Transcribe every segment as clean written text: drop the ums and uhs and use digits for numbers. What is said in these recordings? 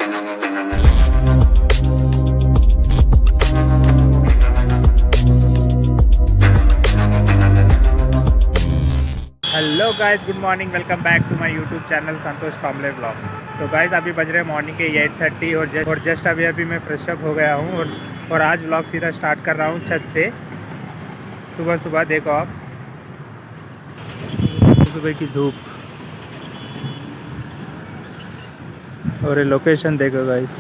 Hello guys, good morning. Welcome back to my YouTube channel Santosh Kamle blogs. तो guys अभी बज रहे मॉर्निंग के 8:30 और जस्ट अभी मैं फ्रेश अप हो गया हूँ और आज ब्लॉग सीधा स्टार्ट कर रहा हूँ छत से। सुबह सुबह देखो आप, सुबह की धूप और ये लोकेशन देखो गाइस।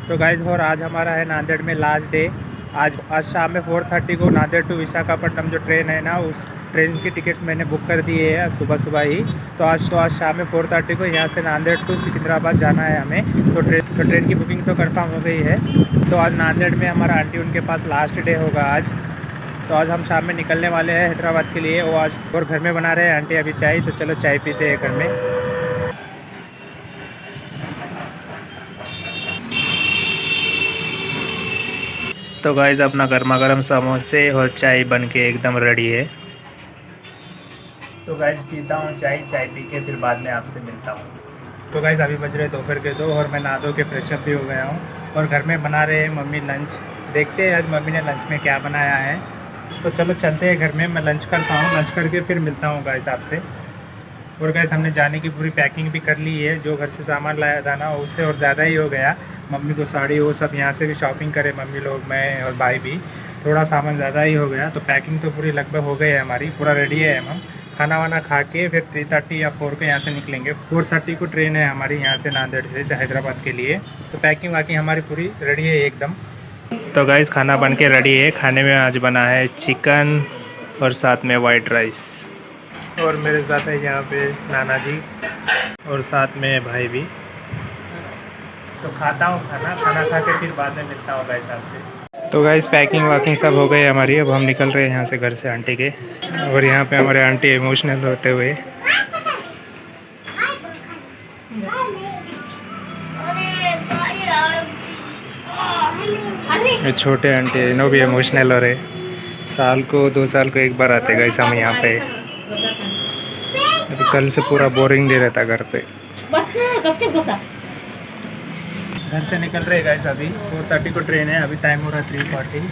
तो गाइस और आज हमारा है नांदेड़ में लास्ट डे। आज शाम में 4:30 को नांदेड़ टू विशाखापट्टनम जो ट्रेन है ना, उस ट्रेन की टिकट्स मैंने बुक कर दिए है सुबह सुबह ही। तो आज शाम में 4:30 को यहाँ से नांदेड़ टू सिकंदराबाद जाना है हमें। तो ट्रेन की बुकिंग तो कंफर्म हो गई है। तो आज नांदेड़ में हमारा आंटी उनके पास लास्ट डे होगा आज। तो आज हम शाम में निकलने वाले हैं हैदराबाद के लिए। वो आज और घर में बना रहे हैं आंटी अभी चाय। तो चलो चाय पीते हैं घर में। तो गाइस अपना गर्मा गर्म समोसे और चाय बन के एकदम रेडी है। तो गाइस पीता हूँ चाय पी के फिर बाद में आपसे मिलता हूँ। तो गाइस अभी बज रहे दोपहर के 2 और मैं नहा धो के फ्रेश अप भी हो गया हूँ और घर में बना रहे हैं मम्मी लंच। देखते हैं आज मम्मी ने लंच में क्या बनाया है। तो चलो चलते हैं घर में, मैं लंच करता हूँ। लंच करके फिर मिलता हूँ गाइस आपसे। और गाइस हमने जाने की पूरी पैकिंग भी कर ली है। जो घर से सामान लाया था ना, उससे और ज़्यादा ही हो गया। मम्मी को साड़ी वो सब यहाँ से भी शॉपिंग करे मम्मी लोग, मैं और भाई भी। थोड़ा सामान ज़्यादा ही हो गया। तो पैकिंग तो पूरी लगभग हो गई है हमारी, पूरा रेडी है। हम खाना वाना खा के फिर 3:30 या 4 को यहाँ से निकलेंगे। 4:30 को ट्रेन है हमारी यहाँ से नांदेड़ से हैदराबाद के लिए। तो पैकिंग वाकिंग हमारी पूरी रेडी है एकदम। तो गाइस खाना बन के रेडी है। खाने में आज बना है चिकन और साथ में वाइट राइस। और मेरे साथ है यहाँ पे नाना जी और साथ में भाई भी। तो खाता हूँ खाना खा के फिर बाद में मिलता हूँ गाइस आपसे। तो गाइस पैकिंग वाकिंग सब हो गई हमारी। अब हम निकल रहे हैं यहाँ से घर से आंटी के। और यहाँ पे हमारे आंटी इमोशनल होते हुए। ये छोटे आंटी इन्हों भी इमोशनल हो रहे। साल को 2 साल को एक बार आते गाइस हम यहाँ पे। अभी कल से पूरा बोरिंग डे रहता घर पे। घर से निकल रहे गाइस अभी 4:30 को ट्रेन है। अभी टाइम हो रहा है 3:40।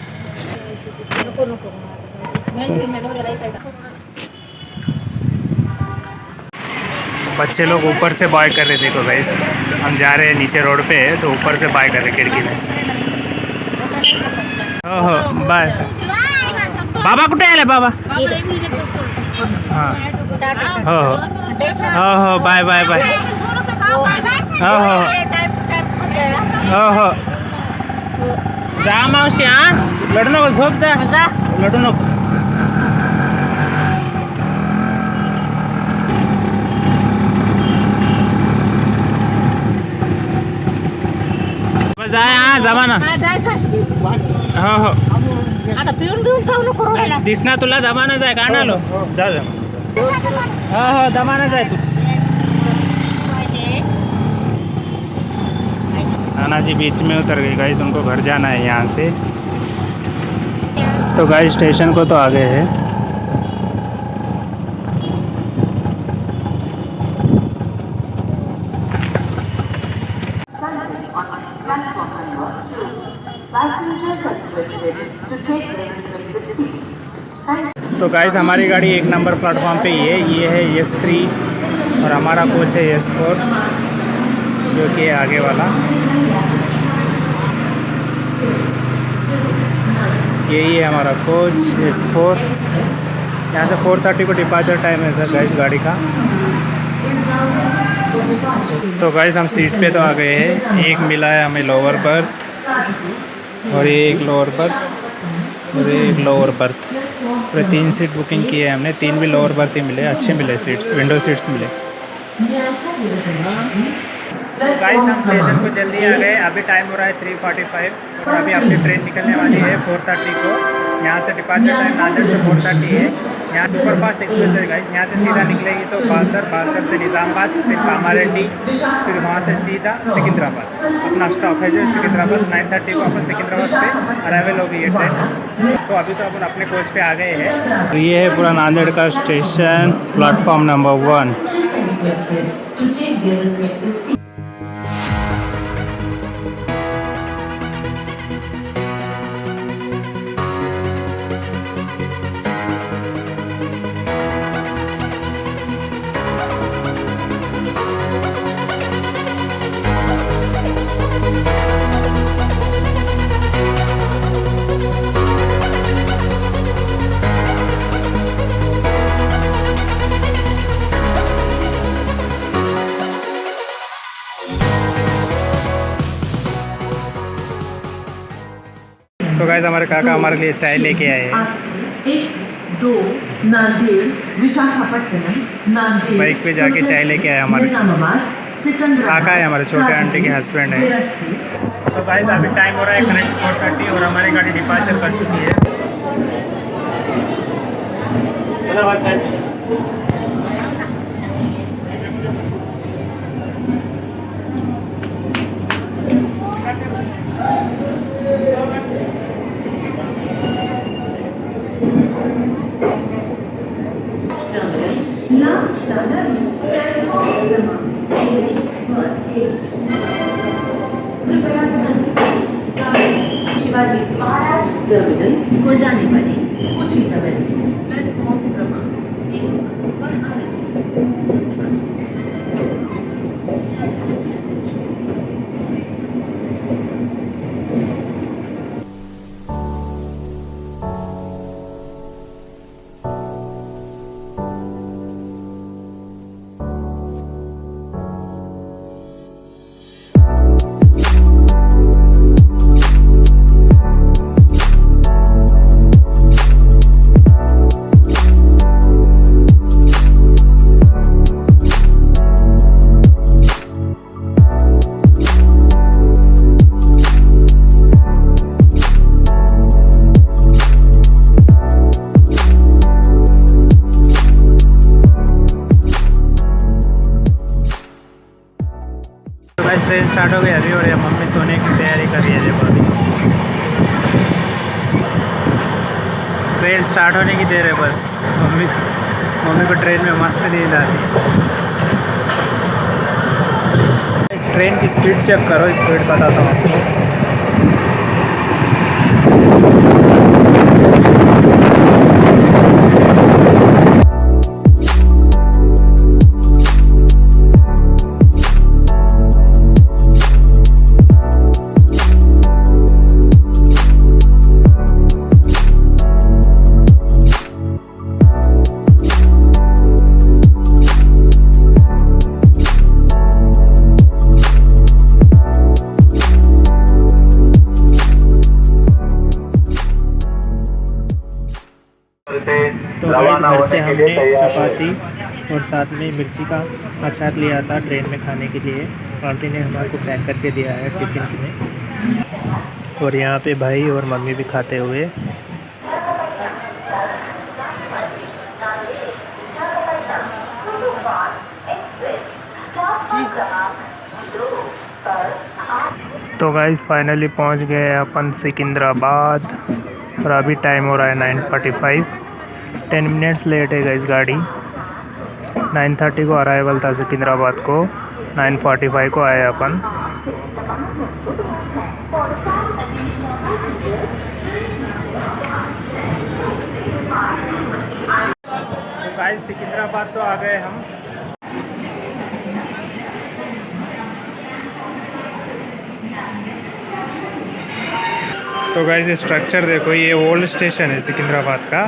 बच्चे लोग ऊपर से बाय कर रहे, देखो गाइस। हम जा रहे हैं नीचे रोड पे, तो ऊपर से बाय कर रहे खिड़की में। ओहो बाय। बाबा कुठे आले बाबा? हाँ हो बाय बाय बाय। हो जा मावशी, लढू नको, झोप जा, लढू नको। जाय जमाना हो आता पिऊन बिऊन जाऊ नको दिसना तुला। जमाना जाय का आणालो जा हो दमाना जाय तू। नाना जी बीच में उतर गई गाइस, उनको घर जाना है यहाँ से। तो गाइस स्टेशन को तो आ गए हैं। तो गाइस हमारी गाड़ी 1 नंबर प्लेटफॉर्म पे ही है। ये है S3 और हमारा कोच है S4 जो कि है आगे वाला। यही है हमारा कोच S4। यहाँ से 4:30 को डिपार्चर टाइम है सर गाइस गाड़ी का। तो गाइस हम सीट पे तो आ गए हैं। एक मिला है हमें लोअर बर्थ और ये एक लोअर बर्थ और ये एक लोअर बर्थ। पूरे 3 सीट बुकिंग की है हमने। 3 भी लोअर बर्थ ही मिले, अच्छे मिले सीट्स, विंडो सीट्स मिले। गाइस हम स्टेशन को जल्दी आ गए। अभी टाइम हो रहा है 3:45 और अभी अपनी ट्रेन निकलने वाली है 4:30 को। यहाँ से डिपार्चर टाइम नांदेड़ से 4:30 है। यहाँ सुपरफास्ट एक्सप्रेस है गाइस। यहाँ से सीधा निकलेगी तो बासर से निज़ामाबाद, फिर कामारेड्डी, फिर वहाँ से सीधा सिकंदराबाद। अपना स्टॉप है जो सिकंदराबाद। 9:30 को अपन सिकंदराबाद पे अराइवल होगी ये ट्रेन। तो अभी तो अपन अपने कोच पे आ गए हैं। तो ये है पूरा नांदेड़ का station, platform number 1। requested to take their respective seats. तो गाइस हमारे काका हमारे लिए चाय लेके आए हैं। 1-2 नांदेड़ विशाखापट्टनम नांदेड़ बाइक पे जाके चाय लेके आए हमारे काका है, हमारे छोटे आंटी के हस्बैंड है। तो गाइस अभी टाइम हो रहा है करेक्ट 4:30 और हमारी गाड़ी डिपार्चर कर चुकी है। शिवाजी महाराज टर्मिनल को जाने वाली कुछ ही समय प्लेटफॉर्म क्रमांक 1 पर आ रही ट्रेन स्टार्ट हो गई अभी और मम्मी सोने की तैयारी कर रही है। देखो अभी ट्रेन स्टार्ट होने की देर है, बस मम्मी को ट्रेन में मस्त नींद आती है। इस ट्रेन की स्पीड चेक करो, स्पीड बताता हूँ आपको। तो गाइस घर से हमने चपाती और साथ में मिर्ची का अचार लिया था ट्रेन में खाने के लिए। आंटी ने हमारे को पैक करके दिया है टिफिन में। और यहाँ पे भाई और मम्मी भी खाते हुए। तो गाइस फाइनली पहुँच गए अपन सिकंदराबाद और अभी टाइम हो रहा है 9:45। 10 मिनट्स लेट है गाइस गाड़ी। 9:30 को अराइवल था सिकंदराबाद को, 9:45 को आए अपन। तो गाइस सिकंदराबाद तो आ गए हम। तो गाइस ये स्ट्रक्चर देखो, ये ओल्ड स्टेशन है सिकंदराबाद का,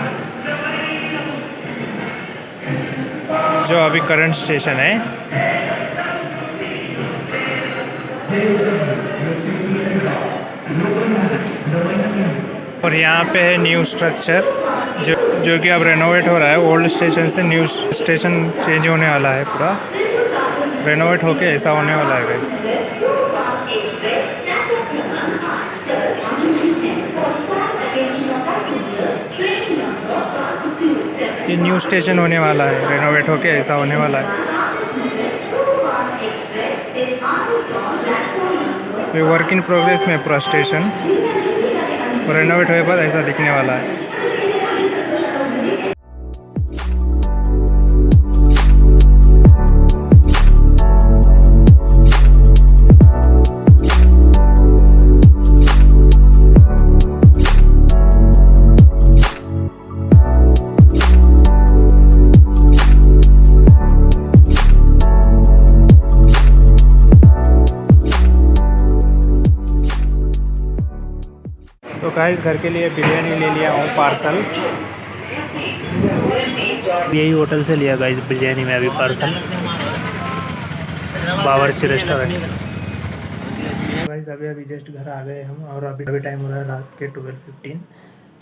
जो अभी करंट स्टेशन है। और यहाँ पे है न्यू स्ट्रक्चर जो कि अब रेनोवेट हो रहा है। ओल्ड स्टेशन से न्यू स्टेशन चेंज होने वाला है, पूरा रेनोवेट होके ऐसा होने वाला है गाइस। ये न्यू स्टेशन होने वाला है, रेनोवेट होके ऐसा होने वाला है। ये वर्क इन प्रोग्रेस में पूरा स्टेशन, रेनोवेट होने बाद ऐसा दिखने वाला है। गाइस घर के लिए बिरयानी ले लिया हूँ पार्सल। यही होटल से लिया गाइस बिरयानी में अभी पार्सल, बावर्ची रेस्टोरेंट। गाइस अभी जस्ट घर आ गए हम और अभी टाइम हो रहा है रात के 12:15।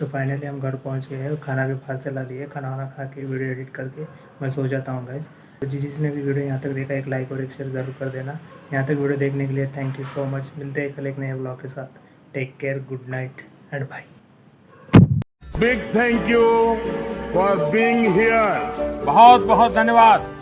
तो फाइनली हम घर पहुंच गए हैं और खाना भी बाहर से ला लिए। खाना वाना खा के वीडियो एडिट करके मैं सो जाता हूं गाइस। तो जिसने भी वीडियो यहाँ तक देखा एक लाइक और एक शेयर ज़रूर कर देना। यहाँ तक वीडियो देखने के लिए थैंक यू सो मच। मिलते हैं कल एक नए ब्लॉग के साथ। Take care, good night and bye. Big thank you for being here. बहुत बहुत धन्यवाद।